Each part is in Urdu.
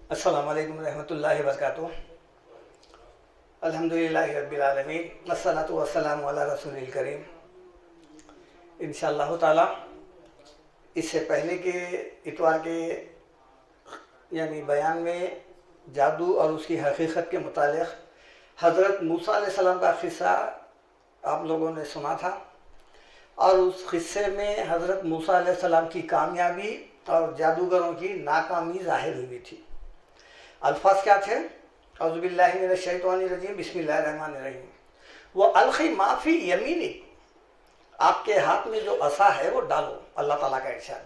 السلام علیکم ورحمۃ اللہ وبرکاتہ۔ الحمدللہ رب العالمین والصلاۃ والسلام علی رسول الکریم۔ انشاءاللہ تعالی اس سے پہلے کے اتوار کے بیان میں جادو اور اس کی حقیقت کے متعلق حضرت موسیٰ علیہ السلام کا قصہ آپ لوگوں نے سنا تھا، اور اس قصے میں حضرت موسیٰ علیہ السلام کی کامیابی اور جادوگروں کی ناکامی ظاہر ہوئی تھی۔ الفاظ کیا تھے؟ اعوذ باللہ من الشیطان الرجیم، بسم اللہ الرحمن الرحیم۔ وَأَلْقِ مَا فِي يَمِينِكَ، آپ کے ہاتھ میں جو عصا ہے وہ ڈالو، اللہ تعالیٰ کا ارشاد۔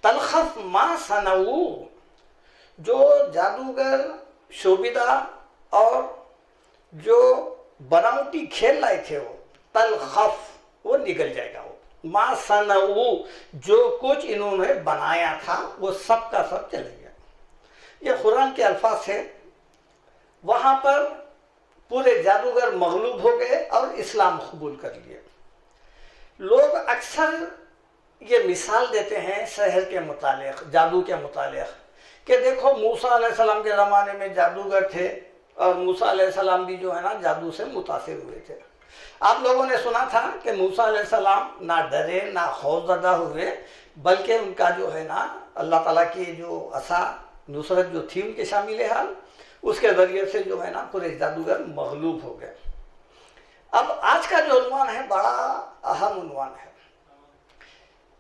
تلخف ما صنعوا، جو جادوگر شوبدہ اور جو بناوٹی کھیل رہے تھے وہ تلخف، وہ نکل جائے گا۔ وہ ما صنعوا، جو کچھ انہوں نے بنایا تھا وہ سب کا سب چلے گیا۔ یہ قرآن کے الفاظ ہیں۔ وہاں پر پورے جادوگر مغلوب ہو گئے اور اسلام قبول کر لیے۔ لوگ اکثر یہ مثال دیتے ہیں سحر کے متعلق، جادو کے متعلق، کہ دیکھو موسیٰ علیہ السلام کے زمانے میں جادوگر تھے اور موسیٰ علیہ السلام بھی جو ہے نا جادو سے متاثر ہوئے تھے۔ آپ لوگوں نے سنا تھا کہ موسیٰ علیہ السلام نہ ڈرے نہ خوف زدہ ہوئے، بلکہ ان کا جو ہے نا اللہ تعالیٰ کی جو عصا نصرت جو تھی ان کے شامل حال، اس کے ذریعے سے جو ہے نا پورے جادوگر مغلوب ہو گئے۔ اب آج کا جو عنوان ہے بڑا اہم عنوان ہے۔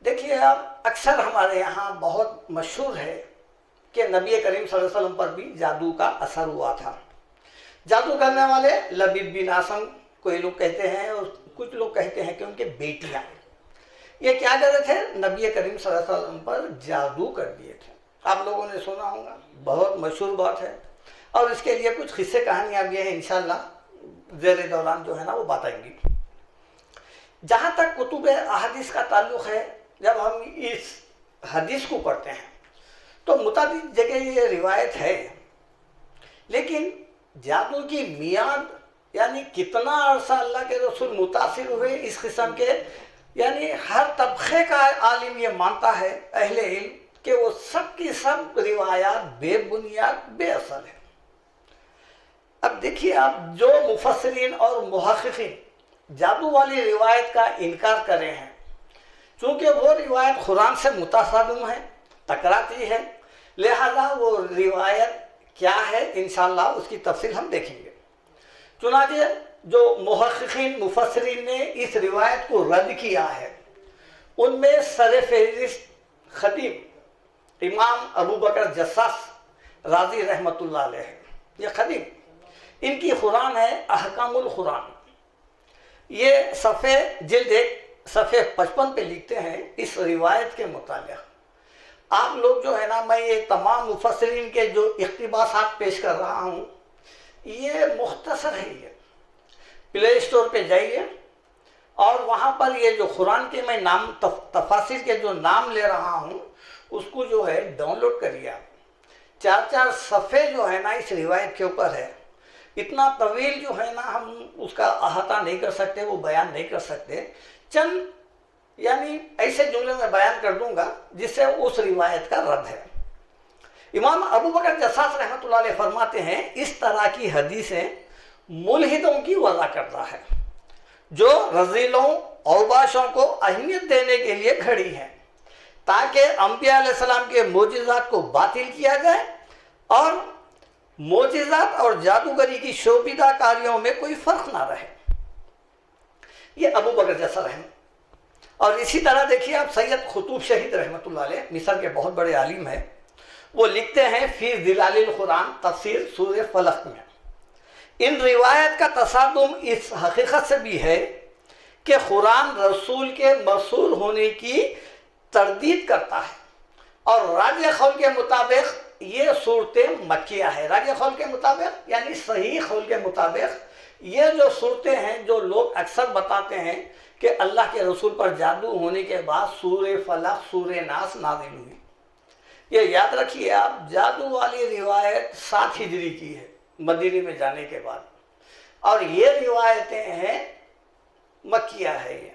دیکھیے، اب اکثر ہمارے یہاں بہت مشہور ہے کہ نبی کریم صلی اللہ علیہ وسلم پر بھی جادو کا اثر ہوا تھا۔ جادو کرنے والے لبید بن عاصم کوئی لوگ کہتے ہیں، اور کچھ لوگ کہتے ہیں کہ ان کے بیٹیاں یہ کیا کر رہے تھے؟ نبی کریم صلی اللہ علیہ وسلم پر جادو کر دیے تھے۔ آپ لوگوں نے سنا ہوگا، بہت مشہور بات ہے، اور اس کے لیے کچھ قصے کہانیاں بھی ہیں، انشاءاللہ زیر دوران جو ہے نا وہ بتائیں گی۔ جہاں تک کتب احادیث کا تعلق ہے، جب ہم اس حدیث کو پڑھتے ہیں تو متعدد جگہ یہ روایت ہے، لیکن جادو کی میعاد کتنا عرصہ اللہ کے رسول متاثر ہوئے اس قسم کے، ہر طبقے کا عالم یہ مانتا ہے، اہل علم، کہ وہ سب کی سب روایات بے بنیاد، بے اصل ہے۔ اب دیکھیے، آپ جو مفسرین اور محققین جادو والی روایت کا انکار کر رہے ہیں، چونکہ وہ روایت قرآن سے متصادم ہے، ٹکراتی ہے، لہذا وہ روایت کیا ہے انشاءاللہ اس کی تفصیل ہم دیکھیں گے۔ چنانچہ جو محققین مفسرین نے اس روایت کو رد کیا ہے، ان میں سر فہرست خطیب امام ابو بکر جساس رازی رحمۃ اللہ علیہ ہے۔ یہ خطیب، ان کی قرآن ہے احکام القرآن، یہ جلد 1 صفحے 55 پہ لکھتے ہیں اس روایت کے متعلق۔ آپ لوگ جو ہے نا، میں یہ تمام مفسرین کے جو اقتباسات پیش کر رہا ہوں، یہ مختصر ہے۔ یہ پلے اسٹور پہ جائیے اور وہاں پر یہ جو قرآن کے میں نام تفاسیر کے جو نام لے رہا ہوں اس کو جو ہے ڈاؤن لوڈ کریے۔ آپ 4 صفحے جو ہے نا اس روایت کے اوپر ہے۔ اتنا طویل جو ہے نا ہم اس کا احاطہ نہیں کر سکتے، وہ بیان نہیں کر سکتے۔ چند ایسے جملے میں بیان کر دوں گا جس سے اس روایت کا رد ہے۔ امام ابو بکر جساس رحمۃ اللہ علیہ فرماتے ہیں، اس طرح کی حدیثیں ملحدوں کی وضع کرتا ہے، جو رذیلوں اوباشوں کو اہمیت دینے کے لیے کھڑی ہیں، تاکہ انبیاء علیہ السلام کے معجزات کو باطل کیا جائے اور معجزات اور جادوگری کی شوبیدہ کاریوں میں کوئی فرق نہ رہے۔ یہ ابو بکر جسر ہیں۔ اور اسی طرح دیکھیے آپ سید قطب شہید رحمۃ اللہ علیہ، مصر کے بہت بڑے عالم ہیں، وہ لکھتے ہیں فی ظلال القرآن، تفسیر سورہ فلق میں، ان روایت کا تصادم اس حقیقت سے بھی ہے کہ قرآن رسول کے مرسول ہونے کی تردید کرتا ہے، اور راجح قول کے مطابق یہ صورتیں مکیہ ہے۔ راجح قول کے مطابق صحیح قول کے مطابق یہ جو صورتیں ہیں، جو لوگ اکثر بتاتے ہیں کہ اللہ کے رسول پر جادو ہونے کے بعد سورہ فلق، سورہ ناس نازل ہوئی، یہ یاد رکھیے آپ، جادو والی روایت 7 ہجری کی ہے، مدینے میں جانے کے بعد، اور یہ روایتیں ہیں مکیہ ہے یہ۔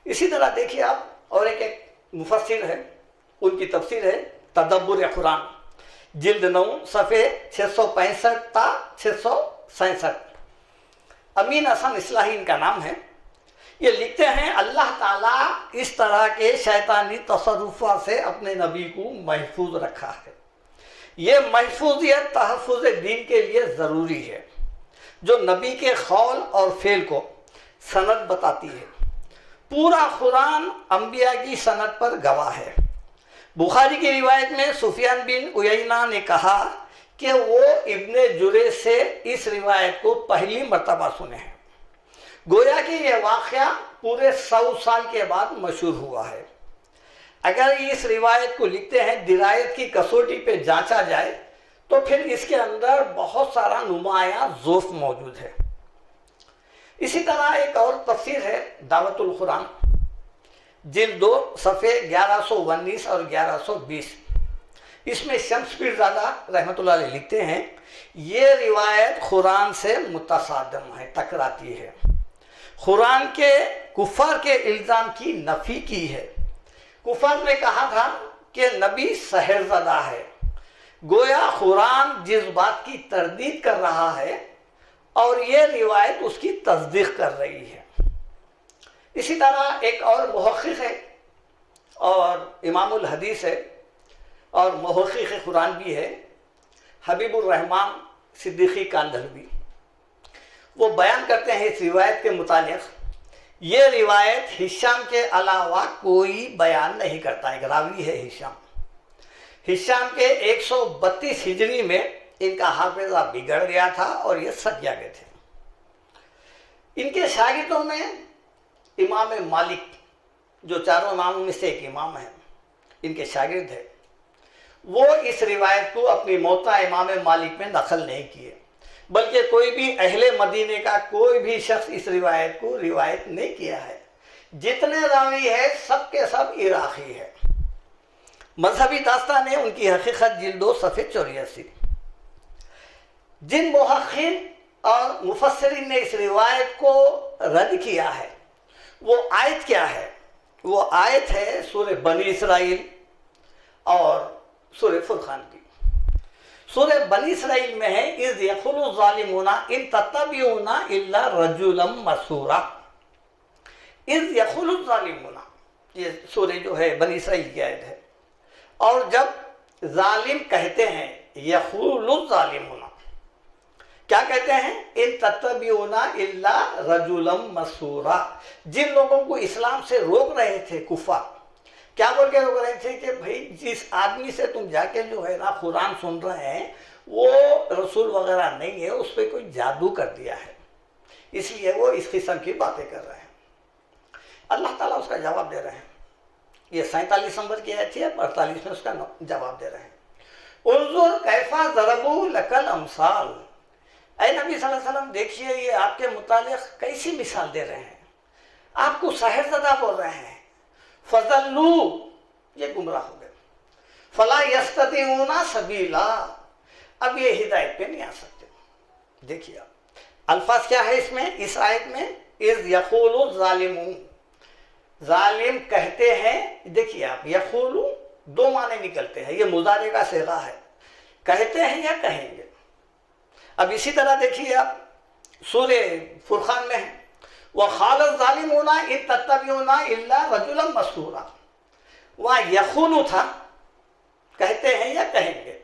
اسی طرح دیکھیے آپ، اور ایک مفسر ہے، ان کی تفسیر ہے تدبر قرآن، جلد 9 صفحے 665 تا 667۔ امین حسن اصلاحی ان کا نام ہے۔ یہ لکھتے ہیں اللہ تعالیٰ اس طرح کے شیطانی تصرفات سے اپنے نبی کو محفوظ رکھا ہے۔ یہ محفوظیت تحفظ دین کے لیے ضروری ہے، جو نبی کے قول اور فعل کو سند بتاتی ہے۔ پورا قرآن انبیاء کی سند پر گواہ ہے۔ بخاری کی روایت میں سفیان بن عیینہ نے کہا کہ وہ ابن جریج سے اس روایت کو پہلی مرتبہ سنے ہیں۔ گویا کہ یہ واقعہ پورے 100 سال کے بعد مشہور ہوا ہے۔ اگر اس روایت کو لکھتے ہیں درایت کی کسوٹی پہ جانچا جائے تو پھر اس کے اندر بہت سارا نمایاں ضعف موجود ہے۔ اسی طرح ایک اور تفسیر ہے دعوت القرآن، جلد 2 صفحے 1119 اور 1120۔ اس میں شمس پیر زادہ رحمۃ اللہ علیہ لکھتے ہیں یہ روایت قرآن سے متصادم ہے، ٹکراتی ہے، قرآن کے کفار کے الزام کی نفی کی ہے۔ کفار نے کہا تھا کہ نبی سحر زدہ ہے، گویا قرآن جس بات کی تردید کر رہا ہے اور یہ روایت اس کی تصدیق کر رہی ہے۔ اسی طرح ایک اور محقق ہے اور امام الحدیث ہے اور محقق قرآن بھی ہے، حبیب الرحمن صدیقی کاندھلوی۔ وہ بیان کرتے ہیں اس روایت کے متعلق، یہ روایت ہشام کے علاوہ کوئی بیان نہیں کرتا۔ ایک راوی ہے ہشام کے 132 ہجری میں ان کا حافظہ بگڑ گیا تھا اور یہ سج گئے تھے۔ ان کے شاگردوں میں امام مالک، جو چاروں اماموں میں سے ایک امام ہیں، ان کے شاگرد ہیں، وہ اس روایت کو اپنی موطا امام مالک میں نقل نہیں کیے، بلکہ کوئی بھی اہل مدینے کا کوئی بھی شخص اس روایت کو روایت نہیں کیا ہے۔ جتنے راوی ہے سب کے سب عراقی ہے۔ مذہبی داستان ہے ان کی حقیقت، جلد 2 صفحے 84۔ جن محققین اور مفسرین نے اس روایت کو رد کیا ہے وہ آیت کیا ہے؟ وہ آیت ہے سورہ بنی اسرائیل اور سورہ فرقان کی۔ سورہ بنی اسرائیل میں ہے اِذْ يَقُولُ الظَّالِمُونَ إِن تَتَّبِعُونَ إِلَّا رَجُلًا مَسْحُورًا۔ اِذْ يَقُولُ الظَّالِمُونَ، یہ سورہ جو ہے بنی اسرائیل کی آیت ہے۔ اور جب ظالم کہتے ہیں، یقول الظالمون، کیا کہتے ہیں؟ ان تتبعون الا رجلا مسحورا۔ جن لوگوں کو اسلام سے روک رہے تھے کفار، کیا بول کے روک رہے تھے کہ بھائی جس آدمی سے تم جا کے جو ہے نا قرآن سن رہے ہیں وہ رسول وغیرہ نہیں ہے، اس پہ کوئی جادو کر دیا ہے، اس لیے وہ اس قسم کی باتیں کر رہے ہیں۔ اللہ تعالیٰ اس کا جواب دے رہے ہیں۔ یہ 47 نمبر کی آیت ہے، 48 میں اس کا جواب دے رہے ہیں۔ انظر کیف ضربوا لک الامثال، اے نبی صلی اللہ علیہ وسلم دیکھیے یہ آپ کے متعلق کیسی مثال دے رہے ہیں، آپ کو ساحر زدہ بول رہے ہیں۔ فضلوا، یہ گمراہ ہو گئے۔ فلا یستطیعون سبیلا، اب یہ ہدایت پہ نہیں آ سکتے۔ دیکھیے الفاظ کیا ہے اس میں، اس آیت میں اذ یقول الظالمون، ظالم کہتے ہیں۔ دیکھیے آپ یقول دو معنی نکلتے ہیں، یہ مضارع کا صیغہ ہے، کہتے ہیں یا کہیں گے۔ اب اسی طرح دیکھیے آپ سورہ فرقان میں ہے وَقَالَ الظَّالِمُونَ إِن تَتَّبِعُونَ إِلَّا رَجُلًا مَسْحُورًا، وہاں یقول تھا، کہتے ہیں یا کہیں گے۔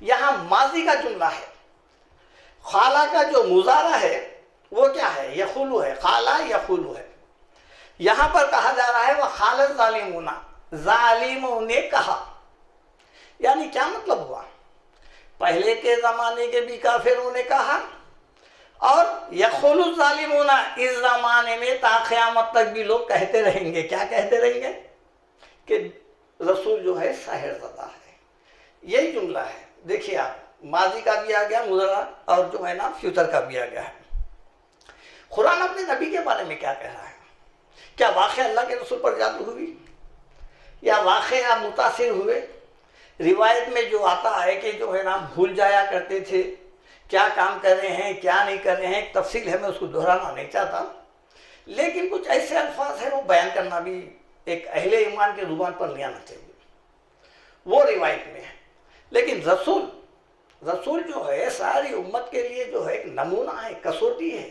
یہاں ماضی کا جملہ ہے، خالہ کا جو مضارع ہے وہ کیا ہے؟ یقول ہے، خالہ یقول ہے۔ یہاں پر کہا جا رہا ہے وَقَالَ الظَّالِمُونَ، ظالموں نے کہا، یعنی کیا مطلب ہوا؟ پہلے کے زمانے کے بھی کافروں نے کہا، اور یقول الظالمون اس زمانے میں تا قیامت تک بھی لوگ کہتے رہیں گے۔ کیا کہتے رہیں گے؟ کہ رسول جو ہے ساحر زدہ ہے۔ یہی جملہ ہے، دیکھیے آپ ماضی کا بھی آ گیا مضارع اور جو ہے نا فیوچر کا بھی آ گیا ہے۔ قرآن اپنے نبی کے بارے میں کیا کہہ رہا ہے؟ کیا واقعہ اللہ کے رسول پر جادو ہوئی یا واقعہ متاثر ہوئے؟ روایت میں جو آتا ہے کہ جو ہے نا بھول جایا کرتے تھے، کیا کام کر رہے ہیں کیا نہیں کر رہے ہیں، ایک تفصیل ہے، میں اس کو دہرانا نہیں چاہتا، لیکن کچھ ایسے الفاظ ہیں وہ بیان کرنا بھی ایک اہل ایمان کے زبان پر نہیں آنا چاہیے، وہ روایت میں ہے۔ لیکن رسول جو ہے ساری امت کے لیے جو ہے ایک نمونہ ہے، کسوٹی ہے.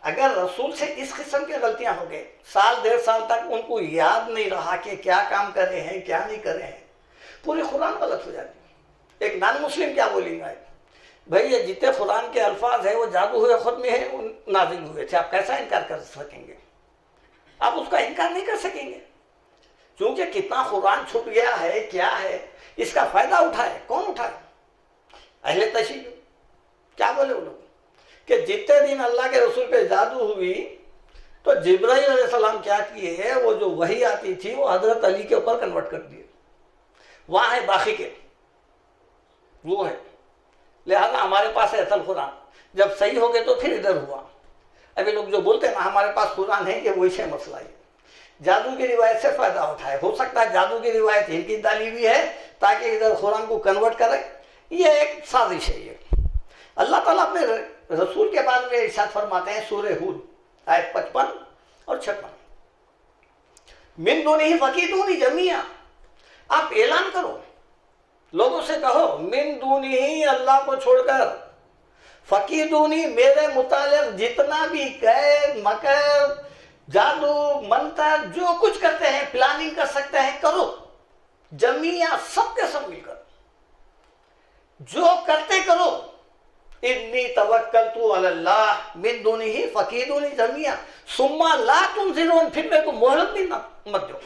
اگر رسول سے اس قسم کی غلطیاں ہو گئے، سال 1.5 سال تک ان کو یاد نہیں رہا کہ کیا کام کر رہے ہیں کیا نہیں کر رہے ہیں، پوری قرآن غلط ہو جاتی ہے. ایک نان مسلم کیا بولیں گا، بھئی یہ جتنے قرآن کے الفاظ ہیں وہ جادو ہوئے خود میں ہیں، نازل ہوئے تھے، آپ کیسا انکار کر سکیں گے؟ آپ اس کا انکار نہیں کر سکیں گے، کیونکہ کتنا قرآن چھپ گیا ہے، کیا ہے، اس کا فائدہ اٹھائے. کون اٹھائے؟ اہل تشیع. کیا بولے وہ لوگ کہ جتنے دن اللہ کے رسول پہ جادو ہوئی تو جبرائیل علیہ السلام کیا کیے، وہ جو وحی آتی تھی وہ حضرت علی کے اوپر کنورٹ کر دیے. وہاں ہے باقی کے، وہ ہے، لہذا ہمارے پاس ہے اصل قرآن. جب صحیح ہو گئے تو پھر ادھر ہوا. ابھی لوگ جو بولتے ہیں نا ہمارے پاس قرآن ہے، کہ وہی سے مسئلہ ہے. جادو کی روایت سے فائدہ اٹھائے، ہو سکتا ہے جادو کی روایت ان کی ڈالی ہوئی ہے تاکہ ادھر قرآن کو کنورٹ کرے. یہ ایک سازش ہے. یہ اللہ تعالیٰ اپنے رسول کے بارے میں ارشاد فرماتے ہیں سورہ ہود آیت 55 اور 56، من دونہ فکیدونی جمیعا. آپ اعلان کرو، لوگوں سے کہو، من دونہ، اللہ کو چھوڑ کر، فکیدونی، میرے متعلق جتنا بھی قید مکر جادو منتر جو کچھ کرتے ہیں، پلاننگ کر سکتے ہیں، کرو. جمیعا، سب کے سب مل کر جو کرتے کرو. انی توکلت علی اللہ من دونہ فکیدونی جمیعا ثم لا تنظرون. پھر میرے کو مہلت بھی مت دو،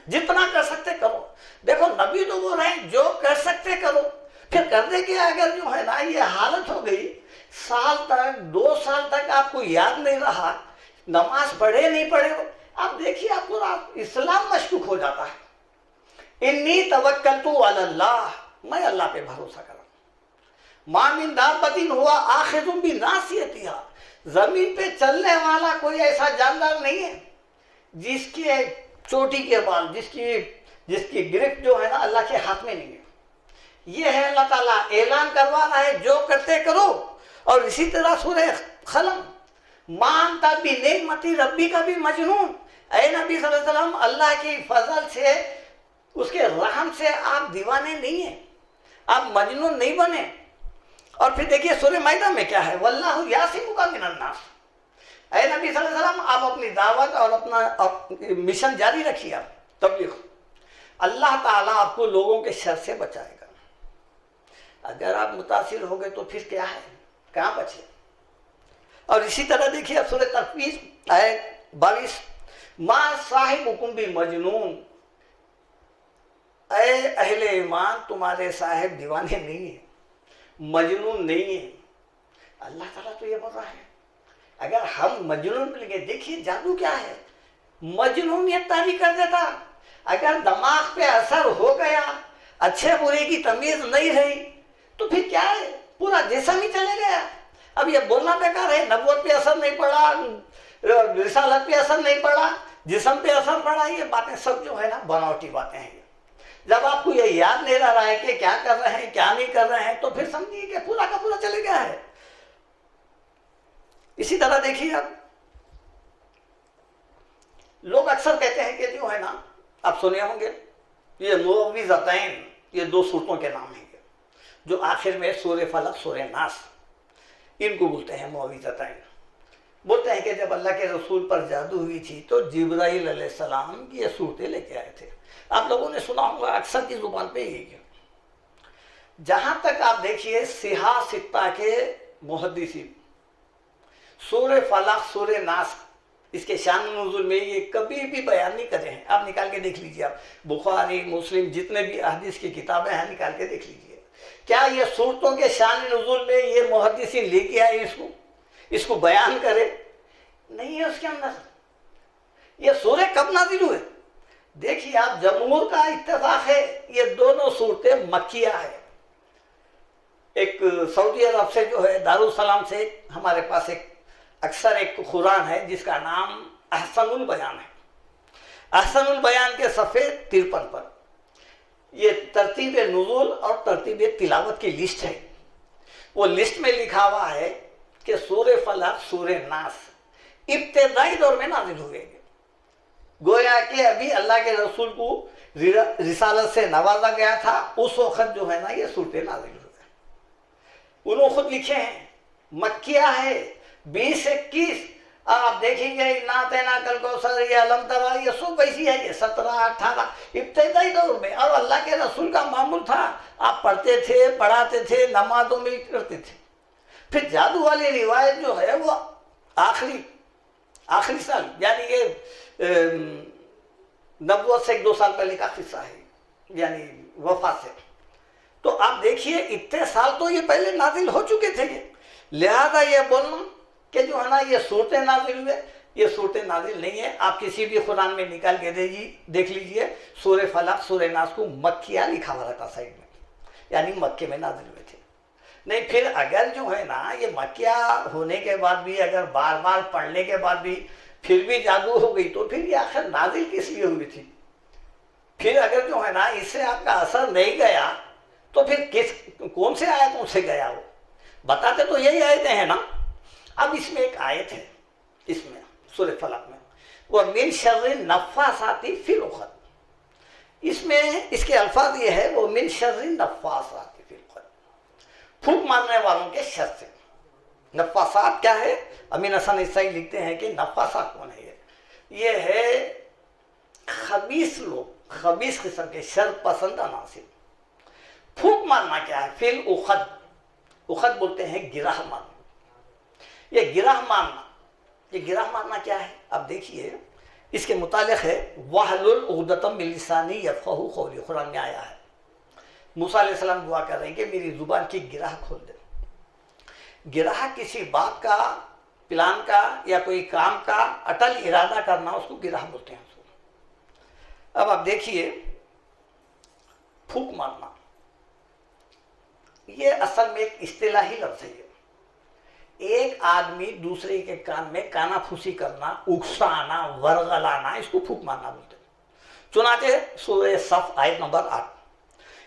جتنا کر سکتے کرو. دیکھو نبی تو بول رہے ہیں جو کر سکتے کرو. پھر کرنے کے اگر جو ہے نا یہ حالت ہو گئی، سال تک 2 سال تک آپ کو یاد نہیں رہا، نماز پڑھے نہیں پڑھے ہو، آپ دیکھیے آپ پورا اسلام مشکوک ہو جاتا ہے. انی توکلت علی اللہ، میں اللہ پہ بھروسہ کرا. ما من دابۃ هو آخذ بناصیتها، زمین پہ چلنے والا کوئی ایسا جاندار نہیں ہے جس کے چوٹی کے بال، جس کی گرفت جو ہے نا اللہ کے ہاتھ میں نہیں ہے. یہ ہے اللہ تعالیٰ اعلان کروا رہا ہے جو کرتے کرو. اور اسی طرح سورہ قلم، ما انت بنعمت ربک بھی مجنون. اے نبی صلی اللہ علیہ وسلم، اللہ کی فضل سے، اس کے رحم سے آپ دیوانے نہیں ہیں، آپ مجنون نہیں بنے. اور پھر دیکھیے سورہ مائدہ میں کیا ہے، واللہ یعصمک من الناس. اے نبی صلی اللہ علیہ وسلم، آپ اپنی دعوت اور اپنا مشن جاری رکھیے، آپ تبلیغ. اللہ تعالیٰ آپ کو لوگوں کے شر سے بچائے گا. اگر آپ متاثر ہو گئے تو پھر کیا ہے، کہاں بچے. اور اسی طرح دیکھیے اب سورہ تفویض آیت 22، ما صاحبکم بمجنون. اے اہل ایمان، تمہارے صاحب دیوانے نہیں ہیں، مجنون نہیں ہے. اللہ تعالیٰ تو یہ بول رہا ہے اگر ہم مجنون مل گئے. دیکھیے جادو کیا ہے، مجنونیت تاری کر دیتا. اگر دماغ پہ اثر ہو گیا، اچھے برے کی تمیز نہیں رہی، تو پھر کیا ہے، پورا جسم ہی چلے گیا. اب یہ بولنا بیکار ہے، نبوت پہ اثر نہیں پڑا، رسالت پہ اثر نہیں پڑا، جسم پہ اثر پڑا. یہ باتیں سب جو ہے نا بناوٹی باتیں ہیں. جب آپ کو یہ یاد نہیں رہ رہا ہے کہ کیا کر رہے ہیں کیا نہیں کر رہے ہیں، تو پھر سمجھیے کہ پورا کا پورا چلے گیا ہے. اسی طرح دیکھیے اب لوگ اکثر کہتے ہیں کہ جو ہے نا، آپ سنے ہوں گے، یہ معوذتین، یہ 2 سورتوں کے نام ہیں جو آخر میں سورہ فلق سورہ ناس، ان کو بولتے ہیں معوذتین. بولتے ہیں کہ جب اللہ کے رسول پر جادو ہوئی تھی تو جبرائیل علیہ السلام یہ صورتیں لے کے آئے تھے. آپ لوگوں نے سنا ہوگا اکثر کی زبان پہ یہی ہے. جہاں تک آپ دیکھیے سیاہ ستہ کے محدثین سورہ فلق سورہ ناس اس کے شان نزول میں یہ کبھی بھی بیان نہیں کرے ہیں. آپ نکال کے دیکھ لیجیے، آپ بخاری مسلم جتنے بھی احادیث کی کتابیں ہیں نکال کے دیکھ لیجیے. کیا یہ صورتوں کے شان نزول میں یہ محدثین لے کے آئے اس کو بیان کرے؟ نہیں ہے اس کے اندر. یہ سورہ کب نازل ہوئے؟ دیکھیے آپ، جمہور کا اتفاق ہے یہ دونوں صورتیں مکیہ ہے. ایک سعودی عرب سے جو ہے دارالسلام سے ہمارے پاس اکثر ایک قرآن ہے جس کا نام احسن البیان ہے. احسن البیان کے صفحے 53 پر یہ ترتیب نزول اور ترتیب تلاوت کی لسٹ ہے. وہ لسٹ میں لکھا ہوا ہے کہ سورہ فلق سورہ ناس ابتدائی دور میں نازل ہوئے. گویا کہ ابھی اللہ کے رسول کو رسالت سے نوازا گیا تھا، اس وقت جو ہے نا یہ صورتیں نازل ہوئی۔ انہوں خود لکھے ہیں، مکیہ ہے 20-21، آپ دیکھیں گے ناتینا کل کوثر، یہ علم ترا، یہ سب ویسی ہے، یہ 17-18 ابتدائی دور میں، اور اللہ کے رسول کا معمول تھا، آپ پڑھتے تھے، پڑھاتے تھے، نمازوں میں کرتے تھے۔ پھر جادو والی روایت جو ہے وہ آخری سال، یعنی یہ نبوت سے 1-2 سال پہلے کا قصہ ہے، یعنی وفات سے۔ تو آپ دیکھیے اتنے سال تو یہ پہلے نازل ہو چکے تھے، لہذا یہ بولنا کہ جو ہے نا یہ صورتیں نازل ہوئے، یہ صورتیں نازل نہیں ہیں۔ آپ کسی بھی قرآن میں نکال کے دیکھ لیجئے، سورہ فلق، سورہ ناس کو مکیہ لکھا ہوا رہتا سائڈ میں، یعنی مکے میں نازل ہوئے تھے۔ نہیں پھر اگر جو ہے نا یہ مکیہ ہونے کے بعد بھی، اگر بار بار پڑھنے کے بعد بھی پھر بھی جادو ہو گئی، تو پھر یہ آخر نازل کس لیے ہوئی تھی؟ پھر اگر جو ہے نا اس سے آپ کا اثر نہیں گیا تو پھر کون سے آیتوں سے گیا؟ وہ بتاتے تو یہی آیتیں ہیں نا۔ اب اس میں ایک آیت ہے، اس میں سورہ فلق میں، وَمِن شَرِّ النَّفَّاثَاتِ فِي الْعُقَدِ، اس میں اس کے الفاظ یہ ہے، وَمِن شَرِّ النَّفَّاثَاتِ فِي الْعُقَدِ، پھونک مارنے والوں کے شر سے۔ نفاسات کیا ہے؟ امین حسن عیسائی لکھتے ہیں کہ نفاسات کون ہے؟ یہ ہے خبیث لوگ، خبیث قسم کے شر پسند عناصر۔ پھونک مارنا کیا ہے؟ فی العقد، عقد بولتے ہیں گرہ مارنا۔ یہ گرہ مارنا، یہ گرہ مارنا کیا ہے؟ اب دیکھیے اس کے متعلق ہے، وَحْلُلْ عُقْدَةً مِّن لِّسَانِي يَفْقَهُوا قَوْلِي، قرآن میں آیا ہے۔ موسیٰ علیہ السلام دعا کر رہے ہیں کہ میری زبان کی گرہ کھول دے۔ گرہ کسی بات کا، پلان کا یا کوئی کام کا اٹل ارادہ کرنا، اس کو گرہ بولتے ہیں۔ اب آپ دیکھیے پھونک مارنا، یہ اصل میں ایک اصطلاحی لفظ ہے۔ ایک آدمی دوسرے کے کان میں کانا پھوسی کرنا، اکسانا، ورغلانا، اس کو پھونک مارنا بولتے ہیں۔ چنانچہ سورہ صف آیت نمبر 8،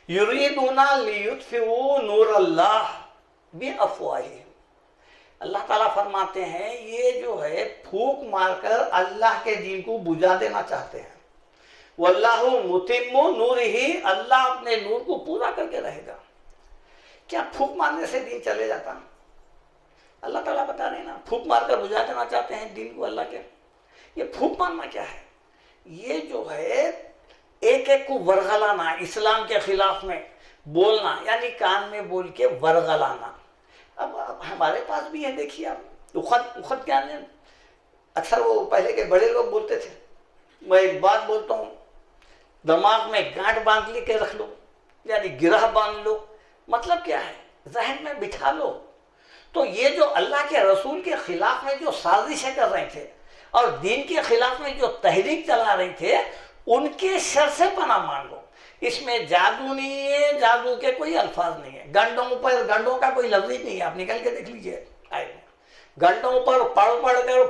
یریدون لیطفئوا نور اللہ بافواہہم، اللہ تعالیٰ فرماتے ہیں یہ جو ہے پھونک مار کر اللہ کے دین کو بجھا دینا چاہتے ہیں۔ واللہ متم نورہ، اللہ اپنے نور کو پورا کر کے رہے گا۔ کیا پھونک مارنے سے دین چلے جاتا؟ اللہ تعالیٰ بتا رہے ہیں نا، پھونک مار کر بجھا دینا چاہتے ہیں دین کو اللہ کے۔ یہ پھونک مارنا کیا ہے؟ یہ جو ہے ایک ایک کو ورغلانا، اسلام کے خلاف میں بولنا، یعنی کان میں بول کے ورغلانا۔ اب ہمارے پاس بھی ہے، دیکھیے آپ، اخت کیا ہے؟ اکثر وہ پہلے کے بڑے لوگ بولتے تھے، میں ایک بات بولتا ہوں، دماغ میں گانٹ باندھ لی کے رکھ لو، یعنی گرہ باندھ لو۔ مطلب کیا ہے؟ ذہن میں بٹھا لو۔ تو یہ جو اللہ کے رسول کے خلاف میں جو سازشیں کر رہے تھے اور دین کے خلاف میں جو تحریک چلا رہے تھے، ان کے شر سے پناہ مانگو۔ اس میں جادو نہیں ہے، جادو کے کوئی الفاظ نہیں ہے، گنڈوں کا کوئی لفظ نہیں ہے، آپ نکل کے دیکھ لیجئے۔ گنڈوں پر پڑھ کر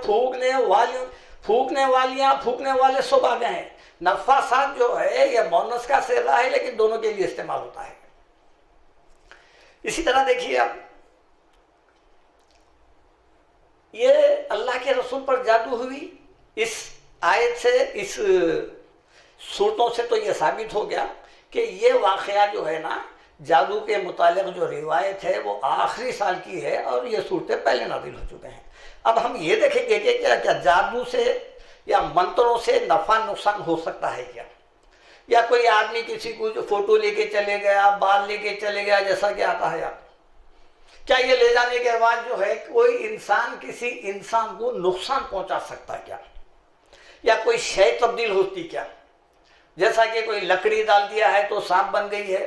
پھونکنے والے سب آ گئے ہیں۔ نفاسات جو ہے یہ مونس کا صیغہ ہے، لیکن دونوں کے لیے استعمال ہوتا ہے۔ اسی طرح دیکھیے آپ، یہ اللہ کے رسول پر جادو ہوئی، اس آیت سے، اس صورتوں سے تو یہ ثابت ہو گیا کہ یہ واقعہ جو ہے نا، جادو کے متعلق جو روایت ہے وہ آخری سال کی ہے، اور یہ صورتیں پہلے نازل ہو چکے ہیں۔ اب ہم یہ دیکھیں گے کہ کیا جادو سے یا منتروں سے نفع نقصان ہو سکتا ہے کیا؟ یا کوئی آدمی کسی کو جو فوٹو لے کے چلے گیا، بال لے کے چلے گیا، جیسا کہ آتا ہے آپ، کیا یہ لے جانے کے بعد جو ہے کوئی انسان کسی انسان کو نقصان پہنچا سکتا ہے کیا؟ یا کوئی شے تبدیل ہوتی کیا؟ جیسا کہ کوئی لکڑی ڈال دیا ہے تو سانپ بن گئی ہے،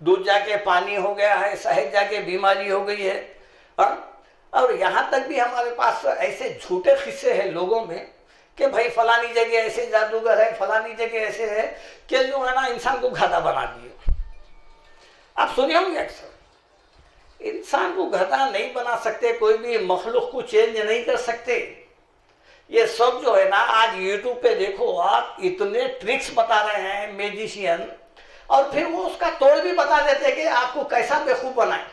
دودھ جا کے پانی ہو گیا ہے، شہد جا کے بیماری ہو گئی ہے۔ اور یہاں تک بھی ہمارے پاس ایسے جھوٹے قصے ہیں لوگوں میں کہ بھائی فلانی جگہ ایسے جادوگر ہے، فلانی جگہ ایسے ہے کہ جو ہے نا انسان کو گدھا بنا دیے۔ آپ سنے ہوں گے اکثر، انسان کو گدھا نہیں بنا سکتے، کوئی بھی مخلوق کو چینج نہیں کر سکتے۔ یہ سب جو ہے نا آج یوٹیوب پہ دیکھو آپ، اتنے ٹرکس بتا رہے ہیں میجیشین، اور پھر وہ اس کا توڑ بھی بتا دیتے کہ آپ کو کیسا بیوقوف بنائیں۔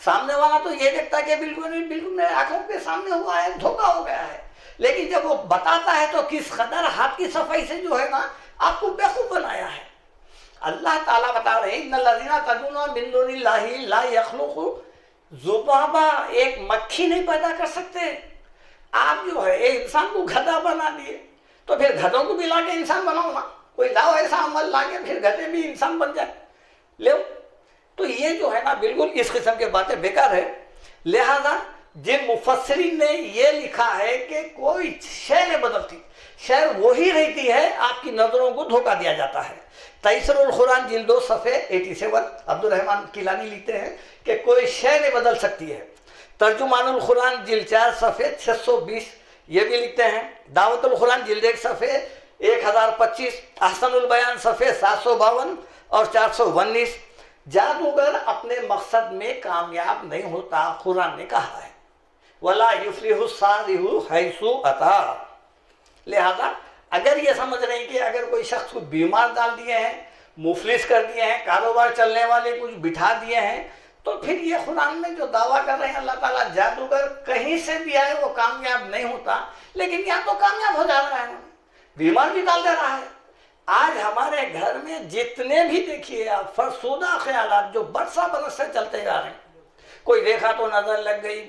سامنے والا تو یہ دیکھتا کہ بالکل میرے آنکھوں کے سامنے ہوا ہے، دھوکا ہو گیا ہے، لیکن جب وہ بتاتا ہے تو کس قدر ہاتھ کی صفائی سے جو ہے نا آپ کو بیوقوف بنایا ہے۔ اللہ تعالیٰ بتا رہے ہیں ان الذین تدعون من دون اللہ لا یخلقوا ذبابا، ایک مکھی نہیں پیدا کر سکتے۔ آپ جو ہے ایک انسان کو گدھا بنا دیے، تو پھر گدھوں کو بھی لا کے انسان بناؤ نا، کوئی لاؤ ایسا عمل لا کے پھر گدھے بھی انسان بن جائے لو۔ تو یہ جو ہے نا بالکل اس قسم کے باتیں بیکار ہے۔ لہذا جن مفسرین نے یہ لکھا ہے کہ کوئی شے نہیں بدلتی، شے وہی رہتی ہے، آپ کی نظروں کو دھوکہ دیا جاتا ہے۔ تیسر القرآن جلد 2 صفحے 87 عبد الرحمن کیلانی لکھتے ہیں کہ کوئی شے نہیں بدل سکتی ہے۔ ترجمان القرآن جلد 4 صفحے 620 یہ بھی لکھتے ہیں۔ دعوت القرآن جلد 1 صفحے 1025، احسن البیان صفحے 752 اور 419، جادوگر اپنے مقصد میں کامیاب نہیں ہوتا، قرآن نے کہا ہے وَلَا يُفْلِحُ السَّارِحُ حَيْثُ أَتَى۔ لہذا اگر یہ سمجھ رہے ہیں کہ اگر کوئی شخص کو بیمار ڈال دیے ہیں، مفلس کر دیے ہیں، کاروبار چلنے والے کچھ بٹھا دیے ہیں، تو پھر یہ قرآن میں جو دعویٰ کر رہے ہیں اللہ تعالیٰ جادوگر کہیں سے بھی آئے وہ کامیاب نہیں ہوتا، لیکن یہاں تو کامیاب ہو جا رہا ہے، بیمار بھی ڈال دے رہا ہے۔ آج ہمارے گھر میں جتنے بھی دیکھیے آپ فرسودہ خیالات جو برسہ برس سے چلتے جا رہے ہیں، کوئی دیکھا تو نظر لگ گئی،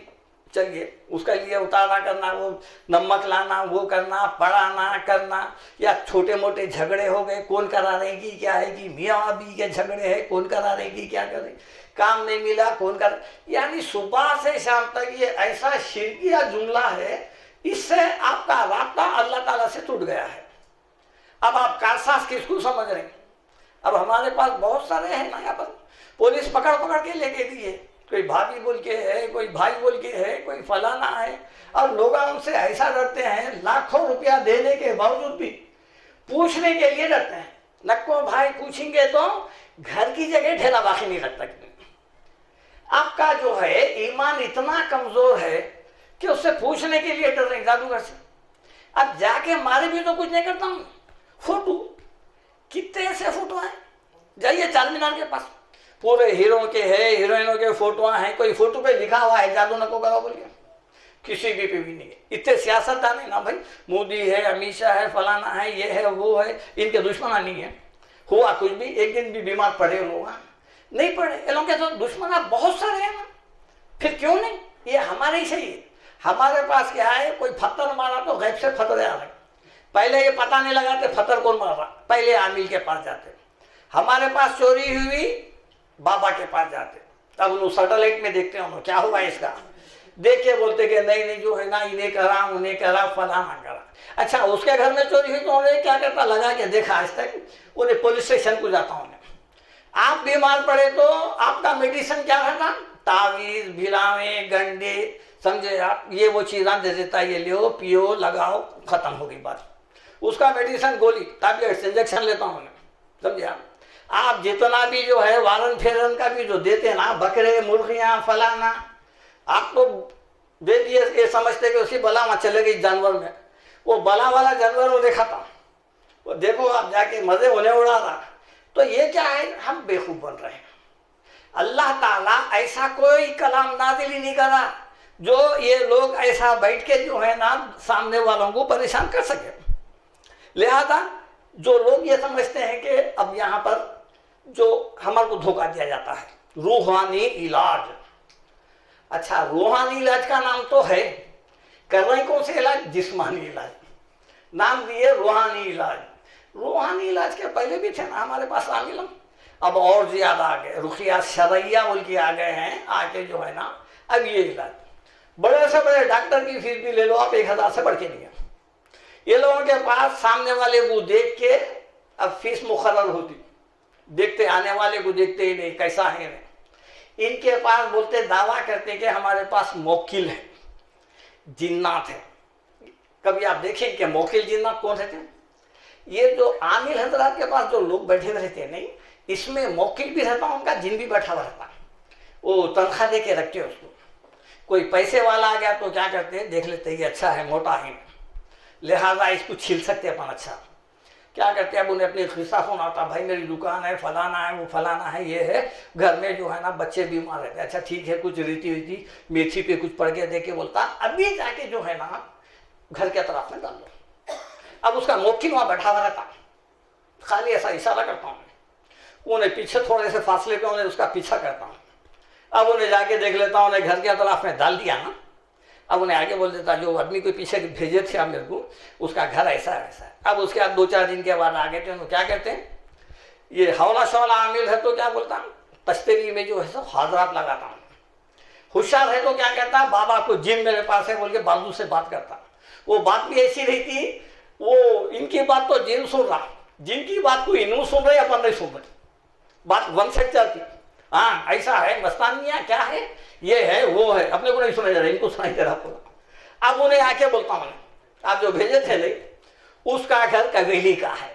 چلیے اس کے لیے اتارا کرنا، وہ نمک لانا، وہ کرنا، پڑھانا کرنا، یا چھوٹے موٹے جھگڑے ہو گئے، کون کرا رہے گی کیا ہے گی، میاں ابھی کے جھگڑے ہیں، کون کرا رہے گی کیا کرے، کام نہیں ملا کون کر، یعنی صبح سے شام تک یہ ایسا شرکیہ جملہ ہے، اس سے آپ کا رابطہ اللہ تعالیٰ سے ٹوٹ گیا ہے۔ اب آپ کارساز کس کو سمجھ رہے ہیں؟ اب ہمارے پاس بہت سارے ہیں نا، یہاں پر پولیس پکڑ کے لے کے دیے، کوئی بھابھی بول کے ہے، کوئی بھائی بول کے ہے، کوئی فلانا ہے، اور لوگ ان سے ایسا ڈرتے ہیں، لاکھوں روپیہ دینے کے باوجود بھی پوچھنے کے لیے ڈرتے ہیں۔ نکو بھائی پوچھیں گے تو گھر کی جگہ ڈھیلا باقی نہیں رکھ سکتے۔ آپ کا جو ہے ایمان اتنا کمزور ہے کہ اس سے پوچھنے کے لیے ڈر رہے ہیں جادوگر سے۔ اب جا کے مارے بھی تو کچھ نہیں کرتا ہوں، فوٹو کتنے ایسے فوٹو ہیں، جائیے چار مینار کے پاس پورے ہیرو کے ہے، ہیروئنوں کے فوٹو ہیں، کوئی فوٹو پہ لکھا ہوا ہے جادو نکو کرو بول کے، کسی بھی پہ بھی نہیں ہے۔ اتنے سیاست دان ہے نا بھائی، مودی ہے، امیت شاہ ہے، فلانا ہے، یہ ہے وہ ہے، ان کے دشمن نہیں ہے، ہوا کچھ بھی، ایک دن بھی بیمار پڑے لوگ نہیں پڑے، ان لوگوں کے تو دشمن بہت سارے ہیں نا، پھر کیوں نہیں؟ یہ ہمارے ہی صحیح ہے۔ ہمارے پاس کیا ہے، کوئی پتھر مارا تو غیب سے پتھر آ رہے، پہلے یہ پتہ نہیں لگاتے پتھر کون مار رہا، پہلے عامل کے پاس جاتے۔ ہمارے پاس چوری ہوئی بابا کے پاس جاتے، تب انہوں سیٹلائٹ میں دیکھتے ہیں کیا ہوا اس کا، دیکھ کے بولتے کہ نہیں جو ہے نا انہیں کرا انہیں کرا فلانا کرا۔ اچھا اس کے گھر میں چوری ہوئی تو انہیں کیا کرتا، لگا کے دیکھا آج تک، انہیں پولیس اسٹیشن کو جاتا ہوں۔ آپ بیمار پڑے تو آپ کا میڈیسن کیا رہتا، تعویذ، بھلاویں، گنڈے، سمجھے آپ، یہ وہ چیزاں دے دیتا، یہ لیو پیو لگاؤ، ختم ہو گئی بات۔ اس کا میڈیسن گولی ٹیبلیٹس انجیکشن لیتا ہوں میں، سمجھے آپ جتنا بھی جو ہے وارن پھیرن کا بھی جو دیتے ہیں نا، بکرے مرغیاں فلانا، آپ کو دے دیے، یہ سمجھتے کہ اسی بلا وہاں چلے گئی جانور میں، وہ بلا والا جانور وہ دیکھا تھا، وہ دیکھو آپ جا کے مزے انہیں اڑا رہا۔ تو یہ کیا ہے، ہم بیوقوف بن رہے ہیں۔ اللہ تعالیٰ ایسا کوئی کلام نازل ہی نہیں کرا جو یہ لوگ ایسا بیٹھ کے جو ہے نا سامنے والوں کو پریشان کر سکے۔ لہذا جو لوگ یہ سمجھتے ہیں کہ اب یہاں پر جو ہمارے کو دھوکہ دیا جاتا ہے روحانی علاج، اچھا روحانی علاج کا نام تو ہے، کر رہے ہیں کون سے علاج، جسمانی علاج، نام دیے روحانی علاج۔ روحانی علاج کے پہلے بھی تھے نا ہمارے پاس عامل، اب اور زیادہ آ گئے، رقیہ شرعیہ بول کے آ گئے ہیں، آ کے جو ہے نا اب یہ علاج، بڑے سے بڑے ڈاکٹر کی فیس بھی لے لو آپ 1000 سے بڑھ کے نہیں ہے۔ یہ لوگوں کے پاس سامنے والے کو دیکھ کے اب فیس مقرر ہوتی، دیکھتے آنے والے کو دیکھتے ہی نہیں کیسا ہے نہیں۔ ان کے پاس بولتے دعویٰ کرتے کہ ہمارے پاس موکل ہے، جنات ہے۔ کبھی آپ دیکھیں کہ موکل جنات کون رہتے ہیں؟ یہ جو عامل حضرات کے پاس جو لوگ بیٹھے رہتے ہیں نہیں، اس میں موکل بھی رہتا ان کا، جن بھی بیٹھا ہوا رہتا، وہ تنخواہ دے کے رکھتے اس کو۔ کوئی پیسے والا آ گیا تو کیا کرتے ہیں، دیکھ لیتے یہ اچھا ہے، موٹا ہے، لہٰذا اس کو چھیل سکتے اپن، اچھا کیا کرتے ہیں، اب انہیں اپنے قصہ سناتا، بھائی میری دکان ہے، فلانا ہے، وہ فلانا ہے، یہ ہے، گھر میں جو ہے نا بچے بیمار رہتے ہیں، اچھا ٹھیک ہے، کچھ ریتی ویتی میتھی پہ کچھ پڑھ کے دے کے بولتا، ابھی جا کے جو ہے نا گھر کے طرف میں ڈال دو. اب اس کا موکل وہاں بیٹھا ہوا رہتا, خالی ایسا اشارہ کرتا ہوں, انہیں پیچھے تھوڑے سے فاصلے پہ انہیں اس کا پیچھا کرتا ہوں. اب انہیں جا کے دیکھ لیتا ہوں, انہیں گھر کے طرف میں ڈال دیا نا. اب انہیں آگے بول دیتا جو آدمی کو پیچھے بھیجے تھے آپ میرے کو, اس کا گھر ایسا ایسا ہے. اب اس کے بعد 2-4 دن کے بعد آگے تھے انہوں کیا کہتے ہیں, یہ حولا شولا عامل ہے تو کیا بولتا ہوں, تشتری میں جو ہے سو حاضرات لگاتا ہوں. ہوشیار ہے تو کیا کہتا ہے, بابا کو جن میرے پاس ہے بول کے بازو سے بات کرتا. وہ بات بھی ایسی رہتی, وہ ان کی بات تو جن سن رہا, جن کی بات کو انہوں سن رہے اپن نہیں سن رہے, بات ون سائڈ چلتی. ہاں ایسا ہے, مستانیہ کیا ہے, یہ ہے وہ ہے, اپنے کو نہیں سنا جا رہا, ان کو سنائی دے رہا پورا. اب انہیں آ کے بولتا ہوں, آپ جو بھیجے تھے نہیں, اس کا گھر کویلی کا ہے,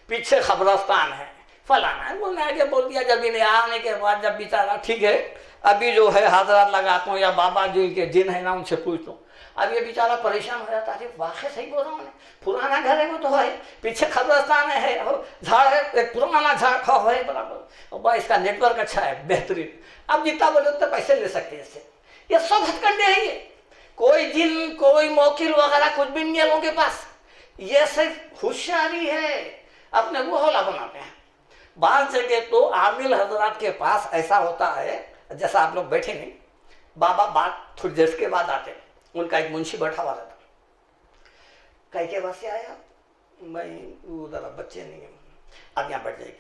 پیچھے قبرستان ہے, فلانا ہے. انہوں نے آگے بول دیا. جب انہیں آنے کے بعد جب بیچارہ ٹھیک ہے ابھی جو ہے حاضرات لگاتا ہوں یا بابا جو ان کے جن ہے نا ان سے پوچھتا ہوں. اب یہ بیچارہ پریشان ہو جاتا ہے, واقعی صحیح بول رہا ہوں, پرانا گھر ہے وہ تو ہے, پیچھے قبرستان ہے, جھاڑ ہے, ایک پرانا جھاڑ ہے برابر, اور اس کا نیٹ ورک اچھا ہے بہترین. اب جتنا بولے اتنے پیسے لے سکتے ہیں اس سے. یہ سب ہتھ کنڈے ہیں, یہ کوئی جن کوئی موکل وغیرہ کچھ بھی نہیں ہے لوگوں کے پاس. یہ صرف ہوشیاری ہے, اپنے وہ حولا بناتے ہیں. بعض جگہ تو عامل حضرات کے پاس ایسا ہوتا ہے جیسا آپ لوگ بیٹھے نہیں, بابا بات تھوڑی دیر کے بعد آتے, ان کا ایک منشی بیٹھا ہوا رہتا. کئی کے پاس سے آیا, میں وہ ذرا بچے نہیں ہیں, آپ یہاں بیٹھ جائیے.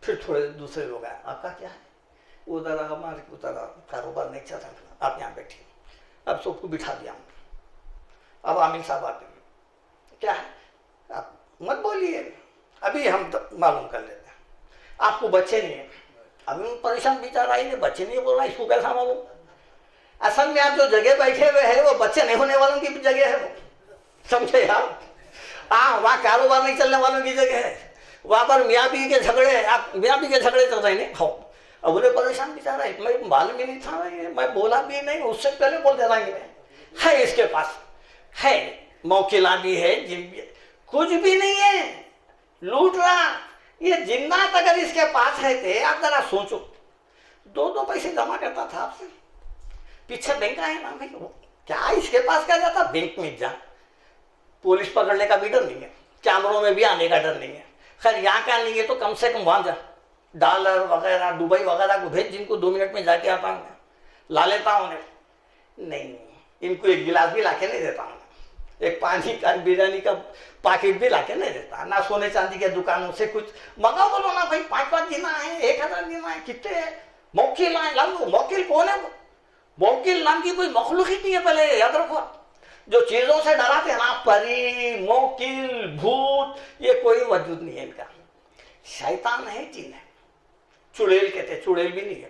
پھر تھوڑے دوسرے لوگ آئے, آپ کا کیا ہے, وہ ذرا ہمارے کو ذرا کاروبار نہیں چل رہا, آپ یہاں بیٹھیے. اب سب کو بٹھا دیا. اب عامل صاحب آتے ہیں, کیا ہے آپ مت بولیے, ابھی ہم معلوم کر لیتے ہیں. آپ کو بچے نہیں ہیں, ابھی پریشان بیچارہ آئی, بچے نہیں بول رہا, اس کو کیسا معلوم. اصل میں آپ جو جگہ بیٹھے ہوئے ہیں وہ بچے نہیں ہونے والوں کی جگہ ہے, وہ سمجھے آپ. ہاں وہاں کاروبار نہیں چلنے والوں کی جگہ ہے, وہاں پر میاں بیوی کے جھگڑے, آپ میاں بیوی کے جھگڑے چل رہے ہیں. ہاں اب انہیں پریشان بیچارہ ہے, میں معلوم ہی نہیں تھا, میں بولا بھی نہیں, اس سے پہلے بول دینا ہے اس کے پاس ہے, موکلا بھی ہے, جن بھی, کچھ بھی نہیں ہے, لوٹ رہا. یہ جنات اگر اس کے پاس رہتے, آپ ذرا سوچو, 2 پیسے جمع کرتا تھا آپ سے. پیچھے بینک آئے نا بھائی, کیا اس کے پاس کیا جاتا, بینک میں جا, پولیس پکڑنے کا بھی ڈر نہیں ہے, کیمروں میں بھی آنے کا ڈر نہیں ہے. خیر یہاں کا نہیں ہے تو کم سے کم وہاں جا, ڈالر وغیرہ دبئی وغیرہ کو بھیج, جن کو 2 منٹ میں جا کے آتا ہوں, لا لیتا ہوں. نہیں, ان کو ایک گلاس بھی لا کے نہیں دیتا ہوں, ایک پانی کا بریانی کا پیکٹ بھی لا کے نہیں دیتا. نہ سونے چاندی کے دکانوں سے کچھ منگا, بولو نا بھائی 5 دینا ہے, 1000 دینا ہے, کتنے ہے, موکل آئے لاؤ. موکل کون ہے, موکل نام کی کوئی مخلوق ہی نہیں ہے, پہلے یاد رکھو. جو چیزوں سے ڈراتے ہیں نا, پری, موکل, بھوت, یہ کوئی وجود نہیں ہے ان کا. شیطان ہے, جن ہے, چڑیل کہتے ہیں, چڑیل بھی نہیں ہے,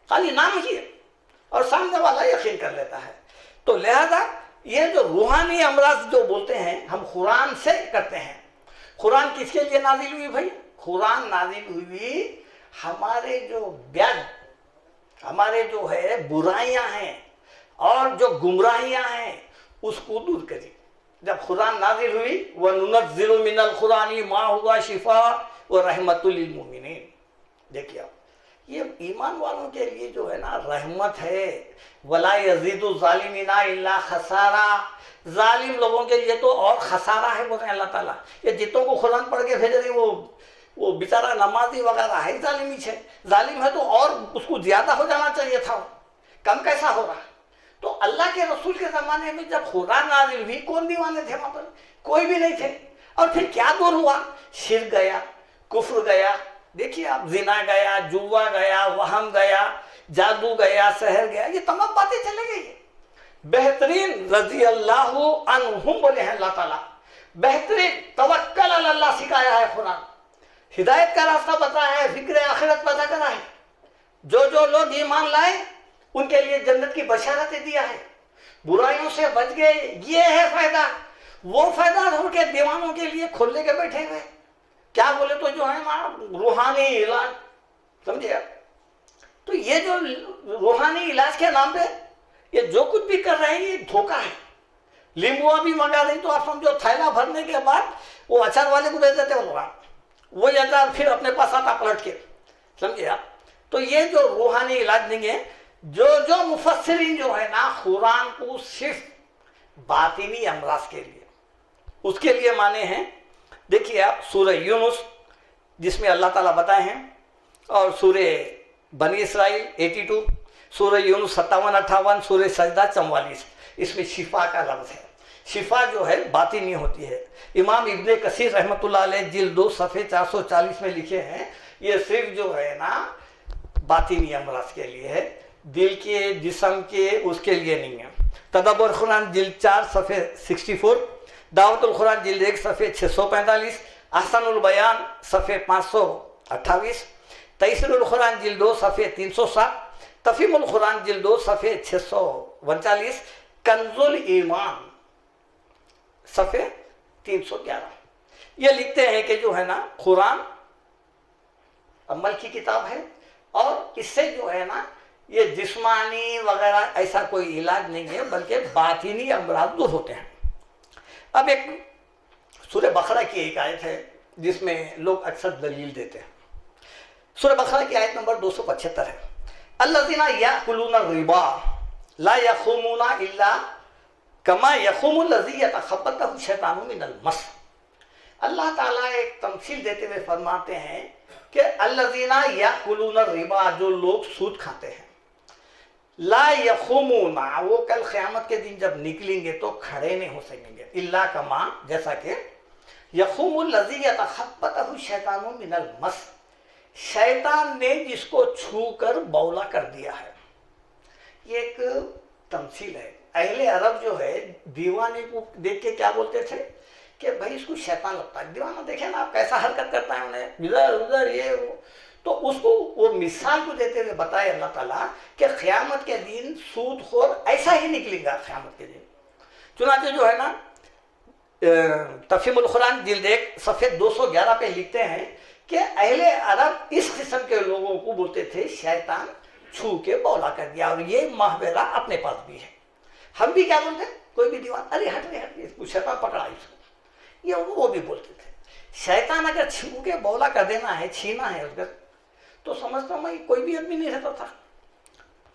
خالی نام ہی ہے, اور سامنے والا یقین کر لیتا ہے. تو لہذا یہ جو روحانی امراض جو بولتے ہیں ہم قرآن سے کرتے ہیں. قرآن کس کے لیے نازل ہوئی بھائی, قرآن نازل ہوئی ہمارے جو بیاد, ہمارے جو ہے برائیاں ہیں اور جو گمراہیاں ہیں اس کو دور کری. جب قرآن نازل ہوئی, وَنُنَزِّلُ مِنَ الْقُرْآنِ مَا هُوَ شِفَاءٌ وَرَحْمَةٌ لِّلْمُؤْمِنِينَ. دیکھیے آپ, یہ ایمان والوں کے لیے جو ہے نا رحمت ہے. وَلَا يَزِيدُ الظَّالِمِينَ إِلَّا خَسَارًا, ظالم لوگوں کے لیے تو اور خسارہ ہے بولتے ہیں اللہ تعالیٰ. یہ جتوں کو قرآن پڑھ کے بھیج رہے ہیں وہ بیچارہ نمازی وغیرہ ہے, ظالمی ہے, ظالم ہے تو اور اس کو زیادہ ہو جانا چاہیے تھا, کم کیسا ہو رہا. تو اللہ کے رسول کے زمانے میں جب قرآن نازل ہوئی, کون دیوانے تھے وہاں پر, کوئی بھی نہیں تھے. اور پھر کیا دور ہوا, شرک گیا, کفر گیا, دیکھیے آپ, زنا گیا, جوا گیا, وہم گیا, جادو گیا, سحر گیا, یہ تمام باتیں چلے گئی. بہترین رضی اللہ عنہم بولے ہیں اللہ تعالیٰ, بہترین توکل علی اللہ سکھایا ہے قرآن, ہدایت کا راستہ بتایا ہے, فکر آخرت پتا کرا ہے. جو لوگ ایمان لائے ان کے لیے جنت کی بشارتیں دیا ہے, برائیوں سے بچ گئے, یہ ہے فائدہ. وہ فائدہ ہو کے دیوانوں کے لیے کھولنے کے بیٹھے ہوئے, کیا بولے تو جو ہے نا روحانی علاج, سمجھے آپ. تو یہ جو روحانی علاج کے نام پہ یہ جو کچھ بھی کر رہے ہیں یہ دھوکہ ہے. لیمبوا بھی منگا دیں تو آپ سمجھو تھیلا بھرنے کے بعد وہ اچار والے کو بھیج دیتے ہیں, وہی اچار پھر اپنے پاس آتا پلٹ کے, سمجھے آپ. تو یہ جو روحانی علاج نہیں ہے, جو مفسرین جو ہے نا قرآن کو صرف باطنی امراض کے لیے. اس کے لیے معنی ہیں، دیکھیے آپ سورہ یونس جس میں اللہ تعالیٰ بتائے ہیں، اور سورہ بنی اسرائیل 82، سورہ یونس 57-58، سورہ سجدہ 44، اس میں شفا کا لفظ ہے. شفا جو ہے باطنی ہوتی ہے. امام ابن کثیر رحمۃ اللہ علیہ جلد 2 صفحے 440 میں لکھے ہیں، یہ صرف جو ہے نا باطنی امراض کے لیے ہے، دل کے جسم کے اس کے لیے نہیں ہے. تدبر قرآن جلد 4 صفحے 64، دعوت القرآن جلد 1 صفحے 645، احسن البیان صفحے 528، تیسیر القرآن جلد 2 صفحے 307، تفہیم القرآن جلد 2 صفحے 639، کنز الایمان صفحے 311. یہ لکھتے ہیں کہ جو ہے نا قرآن عمل کی کتاب ہے، اور اس سے جو ہے نا یہ جسمانی وغیرہ ایسا کوئی علاج نہیں ہے، بلکہ باطنی امراض دور ہوتے ہیں. اب ایک سورہ بقرہ کی ایک آیت ہے جس میں لوگ اکثر دلیل دیتے ہیں. سورہ بقرہ کی آیت نمبر 275 ہے، الذین یأکلون الربا لا یقومون الا کما یقوم الذی یتخبطہ الشیطان من المس. اللہ تعالیٰ ایک تمثیل دیتے ہوئے فرماتے ہیں کہ الذین یأکلون الربا، جو لوگ سود کھاتے ہیں، لا یقومون، وہ کل قیامت کے دن جب نکلیں گے تو کھڑے نہیں ہو سکیں گے، الا کما، جیسا کہ یقوم الذی یتخبطہ الشیطان من المس، شیطان نے جس کو چھو کر بولا کر دیا ہے. یہ ایک تمثیل ہے. اہل عرب جو ہے دیوانے کو دیکھ کے کیا بولتے تھے کہ بھائی اس کو شیطان لگتا ہے. دیوانہ دیکھیں نا آپ کیسا حرکت کرتا ہے، انہیں ادھر ادھر یہ وہ. تو اس کو وہ مثال کو دیتے ہوئے بتائے اللہ تعالیٰ کہ قیامت کے دن سود خور ایسا ہی نکلے گا قیامت کے دن. چنانچہ جو ہے نا تفہیم القرآن جلد 1 صفحے 211 پہ لکھتے ہیں کہ اہل عرب اس قسم کے لوگوں کو بولتے تھے شیطان چھو کے بولا کر دیا، اور یہ محاورہ اپنے پاس بھی ہے. ہم بھی کیا بولتے ہیں، کوئی بھی دیوان، ارے ہٹ رہے ہٹ رہے، شیطان پکڑا اس کو، یہ وہ بھی بولتے تھے. شیطان اگر چھو کے بولا کر دینا ہے، چھینا ہے اس کا، تو سمجھتا ہوں میں کوئی بھی آدمی نہیں رہتا تھا.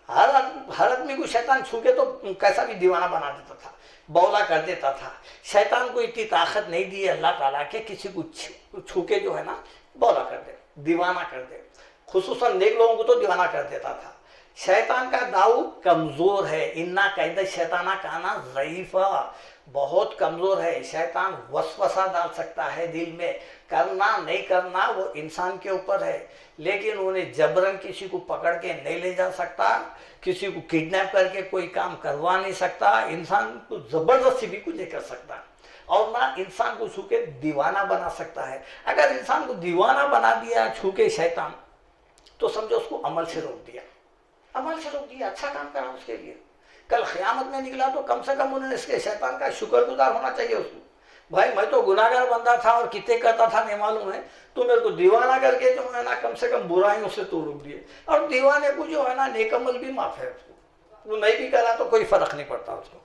ہر آدمی کو شیطان چھو کے تو کیسا بھی دیوانہ بنا دیتا تھا، بولا کر دیتا تھا. شیطان کو اتنی طاقت نہیں دی ہے اللہ تعالیٰ کہ کسی کو چھو کے جو ہے نا بولا کر دے، دیوانہ کر دے. خصوصاً نیک لوگوں کو تو دیوانہ کر دیتا تھا. شیطان کا داؤ کمزور ہے، انا قید شیطانہ کانا ضعیفہ، بہت کمزور ہے. شیطان وسوسہ ڈال سکتا ہے دل میں، کرنا نہیں کرنا وہ انسان کے اوپر ہے، لیکن انہیں جبرن کسی کو پکڑ کے نہیں لے جا سکتا، کسی کو کڈنیپ کر کے کوئی کام کروا نہیں سکتا، انسان کو زبردستی بھی کچھ نہیں کر سکتا، اور نہ انسان کو چھو کے دیوانہ بنا سکتا ہے. اگر انسان کو دیوانہ بنا دیا چھو کے شیطان، تو سمجھو اس کو عمل سے روک دیا، عمل سے روک دیا، اچھا کام کرا اس کے لیے. کل قیامت میں نکلا تو کم سے کم انہیں اس کے شیطان کا شکر گزار ہونا چاہیے اس کو. بھائی میں تو گناہگار بندہ تھا اور کتنے کرتا تھا نہیں معلوم ہے، تو میرے کو دیوانہ کر کے جو ہے نا کم سے کم برائیوں سے تو روک دیے. اور دیوانے کو جو ہے نا نیک عمل بھی معاف ہے، اس کو وہ نہیں بھی کرا تو کوئی فرق نہیں پڑتا اس کو.